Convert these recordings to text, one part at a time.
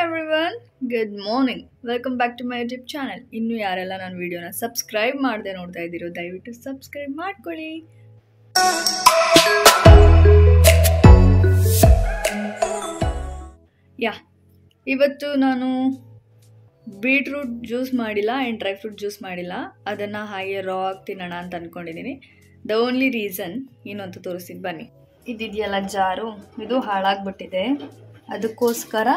Everyone, good morning. Welcome back to my YouTube channel. ಇನ್ನು ಯಾರೆಲ್ಲ ನನ್ನ ವಿಡಿಯೋನ ಸಬ್ಸ್ಕ್ರೈಬ್ ಮಾಡದೆ ನೋಡ್ತಾ ಇದ್ದೀರೋ ದಯವಿಟ್ಟು ಸಬ್ಸ್ಕ್ರೈಬ್ ಮಾಡ್ಕೊಳ್ಳಿ. ಇವತ್ತು ನಾನು ಬೀಟ್ರೂಟ್ ಜ್ಯೂಸ್ ಮಾಡಿಲ್ಲ ಆ್ಯಂಡ್ ಡ್ರೈ ಫ್ರೂಟ್ ಜ್ಯೂಸ್ ಮಾಡಿಲ್ಲ. ಅದನ್ನು ಹಾಗೆ ರಾ ಆಗಿ ತಿನ್ನೋಣ ಅಂತ ಅಂದ್ಕೊಂಡಿದ್ದೀನಿ. ದ ಓನ್ಲಿ ರೀಸನ್ ಏನು ಅಂತ ತೋರಿಸ್ತೀನಿ ಬನ್ನಿ. ಇದಿದೆಯಲ್ಲ ಜಾರು, ಇದು ಹಾಳಾಗ್ಬಿಟ್ಟಿದೆ. ಅದಕ್ಕೋಸ್ಕರ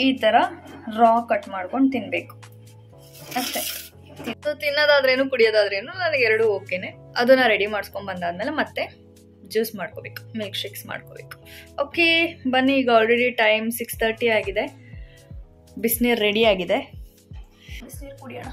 ಈ ಥರ ರಾ ಕಟ್ ಮಾಡ್ಕೊಂಡು ತಿನ್ನಬೇಕು ಅಷ್ಟೇ. ತಿನ್ನೋದಾದ್ರೇನು ಕುಡಿಯೋದಾದ್ರೇನು ನನಗೆ ಎರಡೂ ಓಕೆನೆ. ಅದನ್ನು ರೆಡಿ ಮಾಡಿಸ್ಕೊಂಡು ಬಂದಾದ್ಮೇಲೆ ಮತ್ತೆ ಜ್ಯೂಸ್ ಮಾಡ್ಕೋಬೇಕು, ಮಿಲ್ಕ್ ಶೇಕ್ಸ್ ಮಾಡ್ಕೋಬೇಕು. ಓಕೆ ಬನ್ನಿ, ಈಗ ಆಲ್ರೆಡಿ ಟೈಮ್ 6:30 ಆಗಿದೆ. ಬಿಸಿನೀರು ರೆಡಿ ಆಗಿದೆ, ಬಿಸಿನೀರು ಕುಡಿಯೋಣ.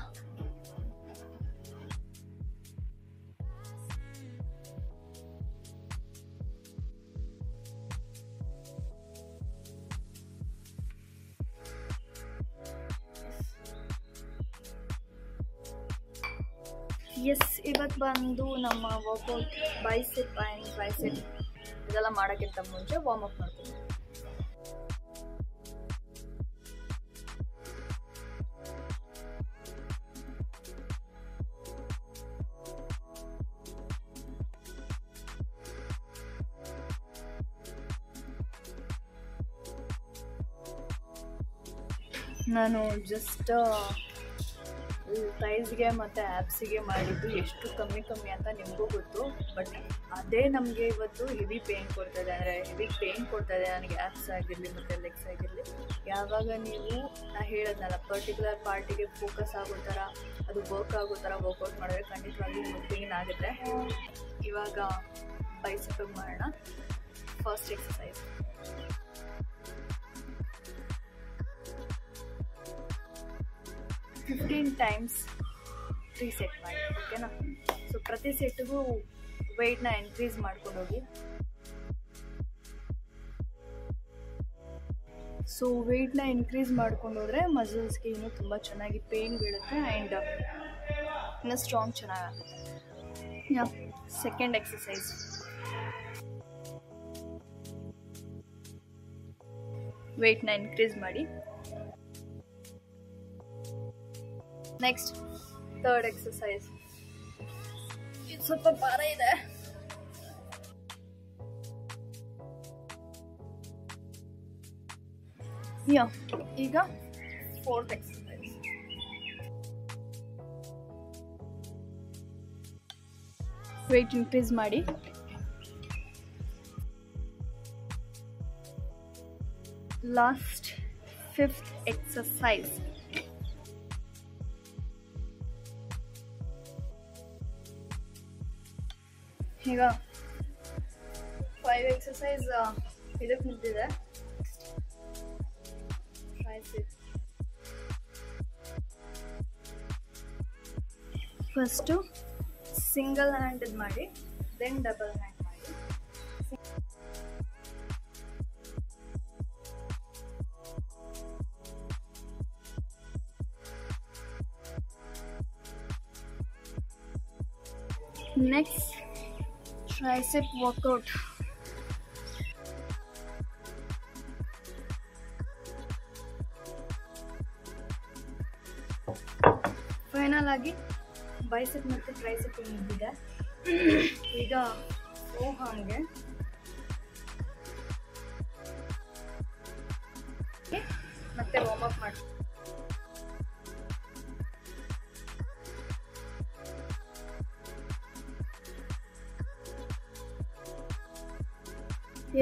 ಎಸ್, ಇವತ್ತು ಬಂದು ನಮ್ಮ ವರ್ಕೌಟ್ ಬೈಸೆಪ್ ಆ್ಯಂಡ್ ಟ್ರೈಸೆಪ್ ಇದೆಲ್ಲ ಮಾಡೋಕ್ಕಿಂತ ಮುಂಚೆ ವಾರ್ಮ್ ಅಪ್ ಮಾಡ್ತೀನಿ. ನಾನು ಜಸ್ಟ್ ಥೈಸ್ಗೆ ಮತ್ತು ಆ್ಯಪ್ಸಿಗೆ ಮಾಡಿದ್ದು ಎಷ್ಟು ಕಮ್ಮಿ ಅಂತ ನಿಮಗೂ ಗೊತ್ತು. ಬಟ್ ಅದೇ ನಮಗೆ ಇವತ್ತು ಹೆವಿ ಪೇಯ್ನ್ ಕೊಡ್ತಾಯಿದೆ, ಅಂದರೆ ಹೆವಿ ಪೇಯ್ನ್ ಕೊಡ್ತಾಯಿದೆ ನನಗೆ. ಆ್ಯಪ್ಸ್ ಆಗಿರಲಿ ಮತ್ತು ಲೆಗ್ಸ್ ಆಗಿರಲಿ. ಯಾವಾಗ ನೀವು ಹೇಳೋದ್ನಲ್ಲ ಪರ್ಟಿಕ್ಯುಲರ್ ಪಾರ್ಟಿಗೆ ಫೋಕಸ್ ಆಗೋ ಥರ, ಅದು ವರ್ಕ್ ಆಗೋ ಥರ ವರ್ಕೌಟ್ ಮಾಡಿದ್ರೆ ಖಂಡಿತವಾಗಿ ನಿಮಗೆ ಪೇಯ್ನ್ ಆಗುತ್ತೆ. ಇವಾಗ ಬೈಸೆಪ್ಪಿಗೆ ಮಾಡೋಣ. ಫಸ್ಟ್ ಎಕ್ಸಸೈಸ್, $15 times 3 ಸೆಟ್ ಮಾಡಿ, ಓಕೆನಾ? ಸೊ ಪ್ರತಿ ಸೆಟ್ಗೂ ವೆಯ್ಟ್ನ ಇನ್ಕ್ರೀಸ್ ಮಾಡ್ಕೊಂಡು ಹೋಗಿ. ಸೊ ವೆಯ್ಟ್ನ ಇನ್ಕ್ರೀಸ್ ಮಾಡ್ಕೊಂಡು ಹೋದರೆ ಮಸಲ್ಸ್ಗೆ ಇನ್ನೂ ತುಂಬ ಚೆನ್ನಾಗಿ ಪೇಯ್ನ್ ಬೀಳುತ್ತೆ ಆ್ಯಂಡ್ ಇನ್ನೂ ಸ್ಟ್ರಾಂಗ್ ಚೆನ್ನಾಗುತ್ತೆ. ಸೆಕೆಂಡ್ ಎಕ್ಸಸೈಸ್, ವೆಯ್ಟ್ನ ಇನ್ಕ್ರೀಸ್ ಮಾಡಿ. ನೆಕ್ಸ್ಟ್ ಥರ್ಡ್ ಎಕ್ಸಸೈಸ್, ಇದು ಸ್ವಲ್ಪ ಭಾರ ಇದೆ. ಈಗ ಫೋರ್ತ್ ಎಕ್ಸಸೈಸ್, ವೆಯ್ಟ್ ಇನ್ಕ್ರೀಸ್ ಮಾಡಿ. ಲಾಸ್ಟ್ ಫಿಫ್ತ್ ಎಕ್ಸಸೈಸ್, ಈಗ 5 ಎಕ್ಸಸೈಸ್ ಇದಕ್ಕೆ ಮುಗಿದಿದೆ. ಫಸ್ಟು ಸಿಂಗಲ್ ಹ್ಯಾಂಡ್ ಮಾಡಿ, ದೆನ್ ಡಬಲ್ ಹ್ಯಾಂಡ್ ಮಾಡಿ. Next tricep workout. ಫೈನಲ್ ಆಗಿ ಬೈಸೆಪ್ ಮತ್ತು ಟ್ರೈಸೆಪ್ ಮುಗಿದಿದೆ. ಈಗ ಹಾಗೆ ಮತ್ತೆ ವಾರ್ಮ್ ಅಪ್ ಮಾಡಿ.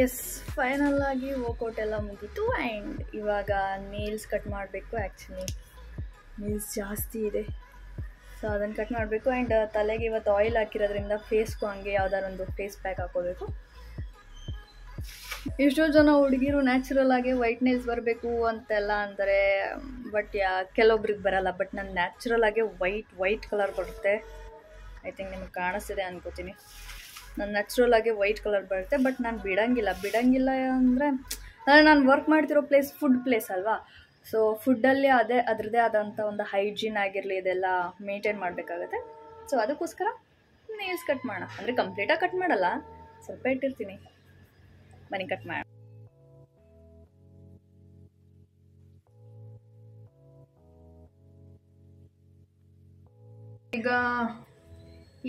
ಎಸ್, ಫೈನಲ್ ಆಗಿ ವರ್ಕೌಟ್ ಎಲ್ಲ ಮುಗೀತು ಆ್ಯಂಡ್ ಇವಾಗ ನೇಲ್ಸ್ ಕಟ್ ಮಾಡಬೇಕು. ಆ್ಯಕ್ಚುಲಿ ನೇಲ್ಸ್ ಜಾಸ್ತಿ ಇದೆ, ಸೊ ಅದನ್ನು ಕಟ್ ಮಾಡಬೇಕು. ಆ್ಯಂಡ್ ತಲೆಗೆ ಇವತ್ತು ಆಯಿಲ್ ಹಾಕಿರೋದ್ರಿಂದ ಫೇಸ್ಗೂ ಹಂಗೆ ಯಾವ್ದಾರು ಒಂದು ಫೇಸ್ ಪ್ಯಾಕ್ ಹಾಕೋಬೇಕು. ಎಷ್ಟೋ ಜನ ಹುಡುಗಿರು ನ್ಯಾಚುರಲ್ ಆಗಿ ವೈಟ್ ನೇಲ್ಸ್ ಬರಬೇಕು ಅಂತೆಲ್ಲ ಅಂತಾರೆ, ಬಟ್ ಕೆಲವೊಬ್ರಿಗೆ ಬರಲ್ಲ. ಬಟ್ ನಾನು ನ್ಯಾಚುರಲ್ ಆಗಿ ವೈಟ್ ಕಲರ್ ಬರುತ್ತೆ. ಐ ಥಿಂಕ್ ನಿಮಗೆ ಕಾಣಿಸ್ತಿದೆ ಅನ್ಕೋತೀನಿ. ನಾನು ನ್ಯಾಚುರಲ್ ಆಗಿ ವೈಟ್ ಕಲರ್ ಬರುತ್ತೆ. ಬಟ್ ನಾನು ಬಿಡಂಗಿಲ್ಲ ಅಂದರೆ ನಾನು ವರ್ಕ್ ಮಾಡ್ತಿರೋ ಪ್ಲೇಸ್ ಫುಡ್ ಪ್ಲೇಸ್ ಅಲ್ವಾ. ಸೊ ಫುಡ್ಡಲ್ಲಿ ಅದರದ್ದೇ ಆದಂಥ ಒಂದು ಹೈಜೀನ್ ಆಗಿರಲಿ, ಇದೆಲ್ಲ ಮೇಂಟೈನ್ ಮಾಡಬೇಕಾಗತ್ತೆ. ಸೊ ಅದಕ್ಕೋಸ್ಕರ ನೇಲ್ಸ್ ಕಟ್ ಮಾಡೋಣ. ಅಂದರೆ ಕಂಪ್ಲೀಟಾಗಿ ಕಟ್ ಮಾಡಲ್ಲ, ಸ್ವಲ್ಪ ಇಟ್ಟಿರ್ತೀನಿ. ಬನ್ನಿ ಕಟ್ ಮಾಡಿ. ಈಗ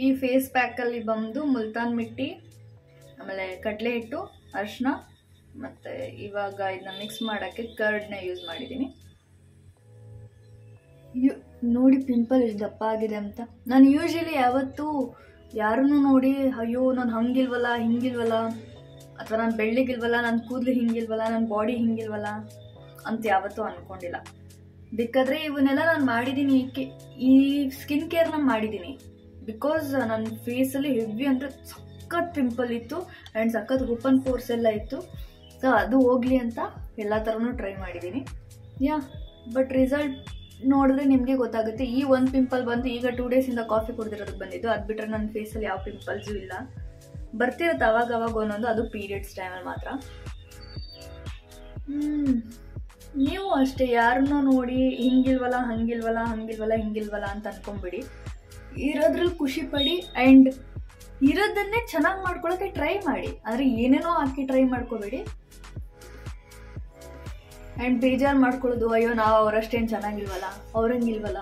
ಈ ಫೇಸ್ ಪ್ಯಾಕಲ್ಲಿ ಬಂದು ಮುಲ್ತಾನ್ ಮಿಟ್ಟಿ, ಆಮೇಲೆ ಕಡಲೆ ಹಿಟ್ಟು, ಅರಿಶಿನ, ಮತ್ತು ಇವಾಗ ಇದನ್ನ ಮಿಕ್ಸ್ ಮಾಡೋಕ್ಕೆ ಕರ್ಡ್ನ ಯೂಸ್ ಮಾಡಿದ್ದೀನಿ. ನೋಡಿ ಪಿಂಪಲ್ ಎಷ್ಟು ದಪ್ಪ ಆಗಿದೆ ಅಂತ. ನಾನು ಯೂಶಲಿ ಯಾವತ್ತೂ ಯಾರನ್ನೂ ನೋಡಿ ಅಯ್ಯೋ ನಾನು ಹಂಗಿಲ್ವಲ್ಲ ಹಿಂಗಿಲ್ವಲ್ಲ, ಅಥವಾ ನಾನು ಬೆಳ್ಳಿಗಿಲ್ವಲ್ಲ, ನನ್ನ ಕೂದಲು ಹಿಂಗಿಲ್ವಲ್ಲ, ನನ್ನ ಬಾಡಿ ಹಿಂಗಿಲ್ವಲ್ಲ ಅಂತ ಯಾವತ್ತೂ ಅಂದ್ಕೊಂಡಿಲ್ಲ. ಬೇಕಾದರೆ ಇವನ್ನೆಲ್ಲ ನಾನು ಮಾಡಿದ್ದೀನಿ, ಈ ಸ್ಕಿನ್ ಕೇರ್ನ ಮಾಡಿದ್ದೀನಿ ಬಿಕಾಸ್ ನನ್ನ ಫೇಸಲ್ಲಿ ಹೆವಿ ಅಂದರೆ ಸಖತ್ ಪಿಂಪಲ್ ಇತ್ತು ಆ್ಯಂಡ್ ಸಖತ್ ಓಪನ್ ಪೋರ್ಸ್ ಎಲ್ಲ ಇತ್ತು. ಸೊ ಅದು ಹೋಗಲಿ ಅಂತ ಎಲ್ಲ ಥರನೂ ಟ್ರೈ ಮಾಡಿದ್ದೀನಿ. ಬಟ್ ರಿಸಲ್ಟ್ ನೋಡಿದ್ರೆ ನಿಮಗೆ ಗೊತ್ತಾಗುತ್ತೆ. ಈ ಒಂದು ಪಿಂಪಲ್ ಬಂದು ಈಗ 2 ಡೇಸಿಂದ ಕಾಫಿ ಕುಡಿದಿರೋದಕ್ಕೆ ಬಂದಿದ್ದು. ಅದು ಬಿಟ್ಟರೆ ನನ್ನ ಫೇಸಲ್ಲಿ ಯಾವ ಪಿಂಪಲ್ಸು ಇಲ್ಲ. ಬರ್ತಿರುತ್ತೆ ಅವಾಗ ಒಂದೊಂದು, ಅದು ಪೀರಿಯಡ್ಸ್ ಟೈಮಲ್ಲಿ ಮಾತ್ರ. ನೀವು ಅಷ್ಟೇ ಯಾರನ್ನೋ ನೋಡಿ ಹಿಂಗಿಲ್ವಲ್ಲ ಹಿಂಗಿಲ್ವಲ್ಲ ಅಂತ ಅನ್ಕೊಂಬಿಡಿ. ಇರೋದ್ರಲ್ಲಿ ಖುಷಿ ಪಡಿ ಆ್ಯಂಡ್ ಇರೋದನ್ನೇ ಚೆನ್ನಾಗಿ ಮಾಡ್ಕೊಳ್ಳೋಕೆ ಟ್ರೈ ಮಾಡಿ. ಆದರೆ ಏನೇನೋ ಹಾಕಿ ಟ್ರೈ ಮಾಡ್ಕೋಬೇಡಿ ಆ್ಯಂಡ್ ಬೇಜಾರು ಮಾಡ್ಕೊಳ್ಳೋದು, ಅಯ್ಯೋ ನಾವು ಅವರಷ್ಟೇನು ಚೆನ್ನಾಗಿಲ್ವಲ್ಲ, ಅವ್ರಂಗಿಲ್ವಲ್ಲ.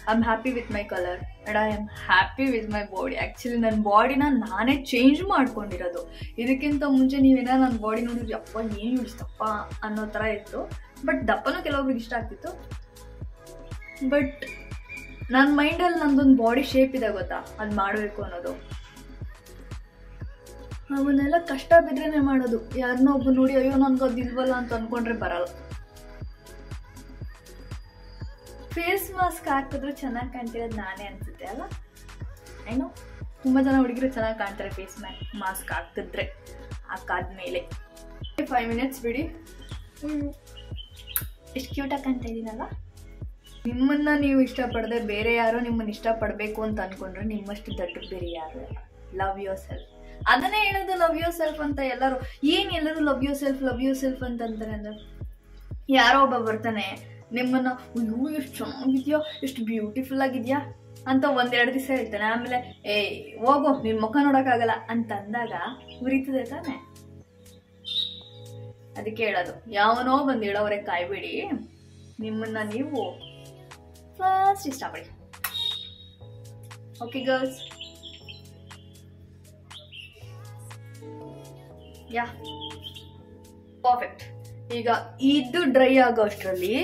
I am happy with my colour and I am happy with my body. Actually ನನ್ನ ಬಾಡಿನ ನಾನೇ ಚೇಂಜ್ ಮಾಡ್ಕೊಂಡಿರೋದು. ಇದಕ್ಕಿಂತ ಮುಂಚೆ ನೀವೇನೋ ನನ್ನ ಬಾಡಿ ನೋಡಿದ್ರಿ ಅಪ್ಪ ಏನು ಇಷ್ಟಪ್ಪ ಅನ್ನೋ ಥರ ಇತ್ತು. ಬಟ್ ದಪ್ಪನೂ ಕೆಲವೊಬ್ರಿಗೆ ಇಷ್ಟ ಆಗ್ತಿತ್ತು. ಬಟ್ ನನ್ನ ಮೈಂಡಲ್ಲಿ ನಂದೊಂದು ಬಾಡಿ ಶೇಪ್ ಇದೆ ಗೊತ್ತಾ, ಅದು ಮಾಡಬೇಕು ಅನ್ನೋದು. ಅವನ್ನೆಲ್ಲ ಕಷ್ಟ ಬಿದ್ರೇನೆ ಮಾಡೋದು. ಯಾರನ್ನೋ ಒಬ್ಬ ನೋಡಿ ಅಯ್ಯೋ ನನ್ಗೆ ಅದು ಇಲ್ವಲ್ಲ ಅಂತ ಅನ್ಕೊಂಡ್ರೆ ಬರಲ್ಲ. ಫೇಸ್ ಮಾಸ್ಕ್ ಹಾಕಿದ್ರು ಚೆನ್ನಾಗಿ ಕಾಣ್ತಿರೋದು ನಾನೇ ಅನ್ಸುತ್ತೆ ಅಲ್ಲ. ಏನೋ ತುಂಬ ಜನ ಹುಡುಗಿರು ಚೆನ್ನಾಗಿ ಕಾಣ್ತಾರೆ ಫೇಸ್ ಮಾಸ್ಕ್ ಹಾಕಿದ್ರೆ. ಹಾಕಾದ್ಮೇಲೆ 5 ಮಿನಿಟ್ಸ್ ಬಿಡಿ. ಎಷ್ಟು ಕ್ಯೂಟಾಗಿ ಕಾಣ್ತಾ ಇದ್ದೀನಲ್ಲ. ನಿಮ್ಮನ್ನ ನೀವು ಇಷ್ಟಪಡದೆ ಬೇರೆ ಯಾರೋ ನಿಮ್ಮನ್ನ ಇಷ್ಟಪಡಬೇಕು ಅಂತ ಅನ್ಕೊಂಡ್ರೆ ನಿಮ್ಮಷ್ಟು ದೊಡ್ಡ ಬೇರೆ ಯಾರು ಇಲ್ಲ. Love your self. ಅದನ್ನೇ ಹೇಳೋದು, ಲವ್ ಯೋರ್ ಸೆಲ್ಫ್ ಅಂತ. ಎಲ್ಲರೂ ಲವ್ ಯೋರ್ ಸೆಲ್ಫ್ ಅಂತ ಅಂತಾರೆ. ಅಂದ್ರೆ ಯಾರೋ ಒಬ್ಬ ಬರ್ತಾನೆ ನಿಮ್ಮನ್ನ ಅಯ್ಯೋ ಎಷ್ಟು ಚೆನ್ನಾಗಿದ್ಯಾ, ಎಷ್ಟು ಬ್ಯೂಟಿಫುಲ್ ಆಗಿದ್ಯಾ ಅಂತ 1-2 ದಿವಸ ಹೇಳ್ತಾನೆ. ಆಮೇಲೆ ಹೋಗೋ ನಿನ್ ಮುಖ ನೋಡೋಕ್ಕಾಗಲ್ಲ ಅಂತ ಅಂದಾಗ ಉರಿತದೆ ತಾನೆ. ಅದಕ್ಕೆ ಹೇಳೋದು, ಯಾವನೋ ಬಂದು ಹೇಳೋವ್ರೆ ಕಾಯ್ಬೇಡಿ, ನಿಮ್ಮನ್ನ ನೀವು ಫಸ್ಟ್ ಇಷ್ಟಪಡಿ. Okay girls, perfect. ಈಗ ಇದು ಡ್ರೈ ಆಗೋ ಅಷ್ಟರಲ್ಲಿ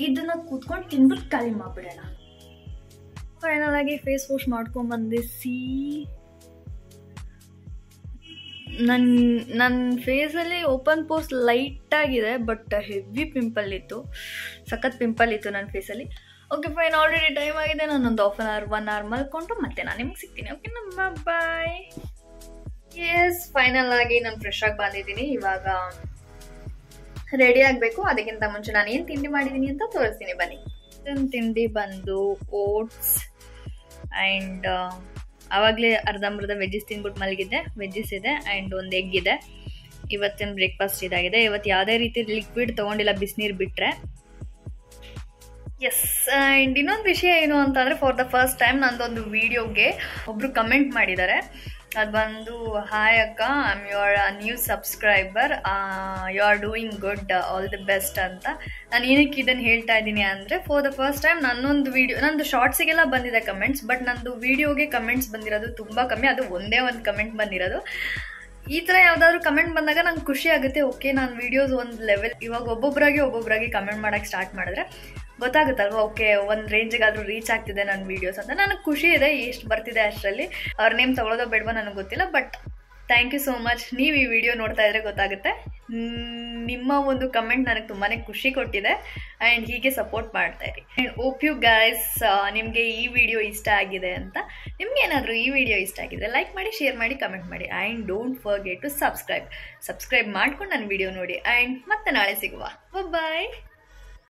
ಇದನ್ನ ಕೂತ್ಕೊಂಡು ತಿನ್ಬಿಟ್ಟು ಖಾಲಿ ಮಾಡ್ಬಿಡೋಣ. ಫೈನಲ್ ಆಗಿ ಫೇಸ್ ವಾಶ್ ಮಾಡ್ಕೊಂಡ್ ಬಂದಿಸಿ. ನನ್ನ ಫೇಸಲ್ಲಿ ಓಪನ್ ಪೋರ್ಸ್ ಲೈಟ್ ಆಗಿದೆ, ಬಟ್ ಹೆವಿ ಪಿಂಪಲ್ ಇತ್ತು, ಸಖತ್ ಪಿಂಪಲ್ ಇತ್ತು ನನ್ನ ಫೇಸಲ್ಲಿ. ಓಕೆ ಫೈನ್, ಆಲ್ರೆಡಿ ಟೈಮ್ ಆಗಿದೆ. ನಾನೊಂದು 1 hour ಮಲ್ಕೊಂಡು ಮತ್ತೆ ನಾನು ನಿಮ್ಗೆ ಸಿಗ್ತೀನಿ. ಓಕೆ ನಮ್ಮ ಬಾಯ್. ಎಸ್, ಫೈನಲ್ ಆಗಿ ನಾನು ಫ್ರೆಶ್ ಆಗಿ ಬಂದಿದ್ದೀನಿ. ಇವಾಗ ರೆಡಿ ಆಗಬೇಕು. ಅದಕ್ಕಿಂತ ಮುಂಚೆ ನಾನು ಏನು ತಿಂಡಿ ಮಾಡಿದ್ದೀನಿ ಅಂತ ತೋರಿಸ್ತೀನಿ ಬನ್ನಿ. ನನ್ನ ತಿಂಡಿ ಬಂದು ಓಟ್ಸ್ ಆ್ಯಂಡ್ ಆವಾಗಲೇ ಅರ್ಧಂಬರ್ಧ ವೆಜ್ಜಿಸ್ ತಿಂದ್ಬಿಟ್ಟು ಮಲಗಿದ್ದೆ. ವೆಜ್ಜಿಸ್ ಇದೆ ಆ್ಯಂಡ್ ಒಂದು ಎಗ್ ಇದೆ. ಇವತ್ತಿನ ಬ್ರೇಕ್ಫಾಸ್ಟ್ ಇದಾಗಿದೆ. ಇವತ್ತು ಯಾವುದೇ ರೀತಿ ಲಿಕ್ವಿಡ್ ತೊಗೊಂಡಿಲ್ಲ, ಬಿಸಿನೀರು ಬಿಟ್ಟರೆ. ಎಸ್, ಆ್ಯಂಡ್ ಇನ್ನೊಂದು ವಿಷಯ ಏನು ಅಂತಂದರೆ, ಫಾರ್ ದ ಫಸ್ಟ್ ಟೈಮ್ ನಂದೊಂದು ವಿಡಿಯೋಗೆ ಒಬ್ಬರು ಕಮೆಂಟ್ ಮಾಡಿದ್ದಾರೆ. ಅದು ಬಂದು, ಹಾಯ್ ಅಕ್ಕ, I am your new subscriber, you are doing good, all the best ಅಂತ. ನಾನು ಏನಕ್ಕೆ ಇದನ್ನು ಹೇಳ್ತಾ ಇದ್ದೀನಿ ಅಂದರೆ, ಫಾರ್ ದ ಫಸ್ಟ್ ಟೈಮ್ ನನ್ನೊಂದು ವಿಡಿಯೋ, ನಂದು ಶಾರ್ಟ್ಸಿಗೆಲ್ಲ ಬಂದಿದೆ ಕಮೆಂಟ್ಸ್, ಬಟ್ ನಂದು ವಿಡಿಯೋಗೆ ಕಮೆಂಟ್ಸ್ ಬಂದಿರೋದು ತುಂಬ ಕಮ್ಮಿ. ಅದು ಒಂದೇ ಒಂದು ಕಮೆಂಟ್ ಬಂದಿರೋದು. ಈ ಥರ ಯಾವುದಾದ್ರೂ ಕಮೆಂಟ್ ಬಂದಾಗ ನಂಗೆ ಖುಷಿ ಆಗುತ್ತೆ. ಓಕೆ, ನಾನು ವೀಡಿಯೋಸ್ ಒಂದು ಲೆವೆಲ್, ಇವಾಗ ಒಬ್ಬೊಬ್ಬರಾಗಿ ಕಮೆಂಟ್ ಮಾಡೋಕ್ಕೆ ಸ್ಟಾರ್ಟ್ ಮಾಡಿದ್ರೆ ಗೊತ್ತಾಗುತ್ತಲ್ವ, ಓಕೆ ಒಂದು ರೇಂಜಿಗಾದರೂ ರೀಚ್ ಆಗ್ತಿದೆ ನನ್ನ ವೀಡಿಯೋಸ್ ಅಂತ. ನನಗೆ ಖುಷಿ ಇದೆ. ಎಷ್ಟು ಬರ್ತಿದೆ ಅಷ್ಟರಲ್ಲಿ. ಅವ್ರ ನೇಮ್ ತೊಗೊಳೋದೋ ಬೇಡವೋ ನನಗೆ ಗೊತ್ತಿಲ್ಲ, but thank you so much. ನೀವು ಈ ವಿಡಿಯೋ ನೋಡ್ತಾ ಇದ್ರೆ ಗೊತ್ತಾಗುತ್ತೆ. ನಿಮ್ಮ ಒಂದು ಕಮೆಂಟ್ ನನಗೆ ತುಂಬಾ ಖುಷಿ ಕೊಟ್ಟಿದೆ ಆ್ಯಂಡ್ ಹೀಗೆ ಸಪೋರ್ಟ್ ಮಾಡ್ತಾ ಇರಿ. ಆ್ಯಂಡ್ ಹೋಪ್ ಯು ಗೈಸ್ ನಿಮಗೆ ಈ ವಿಡಿಯೋ ಇಷ್ಟ ಆಗಿದೆ ಅಂತ. ನಿಮ್ಗೆ ಏನಾದರೂ ಈ ವಿಡಿಯೋ ಇಷ್ಟ ಆಗಿದ್ರೆ ಲೈಕ್ ಮಾಡಿ, ಶೇರ್ ಮಾಡಿ, ಕಮೆಂಟ್ ಮಾಡಿ. And don't forget to subscribe ಮಾಡ್ಕೊಂಡು ನನ್ನ ವಿಡಿಯೋ ನೋಡಿ. ಆ್ಯಂಡ್ ಮತ್ತೆ ನಾಳೆ ಸಿಗುವ. ಬಾಯ್.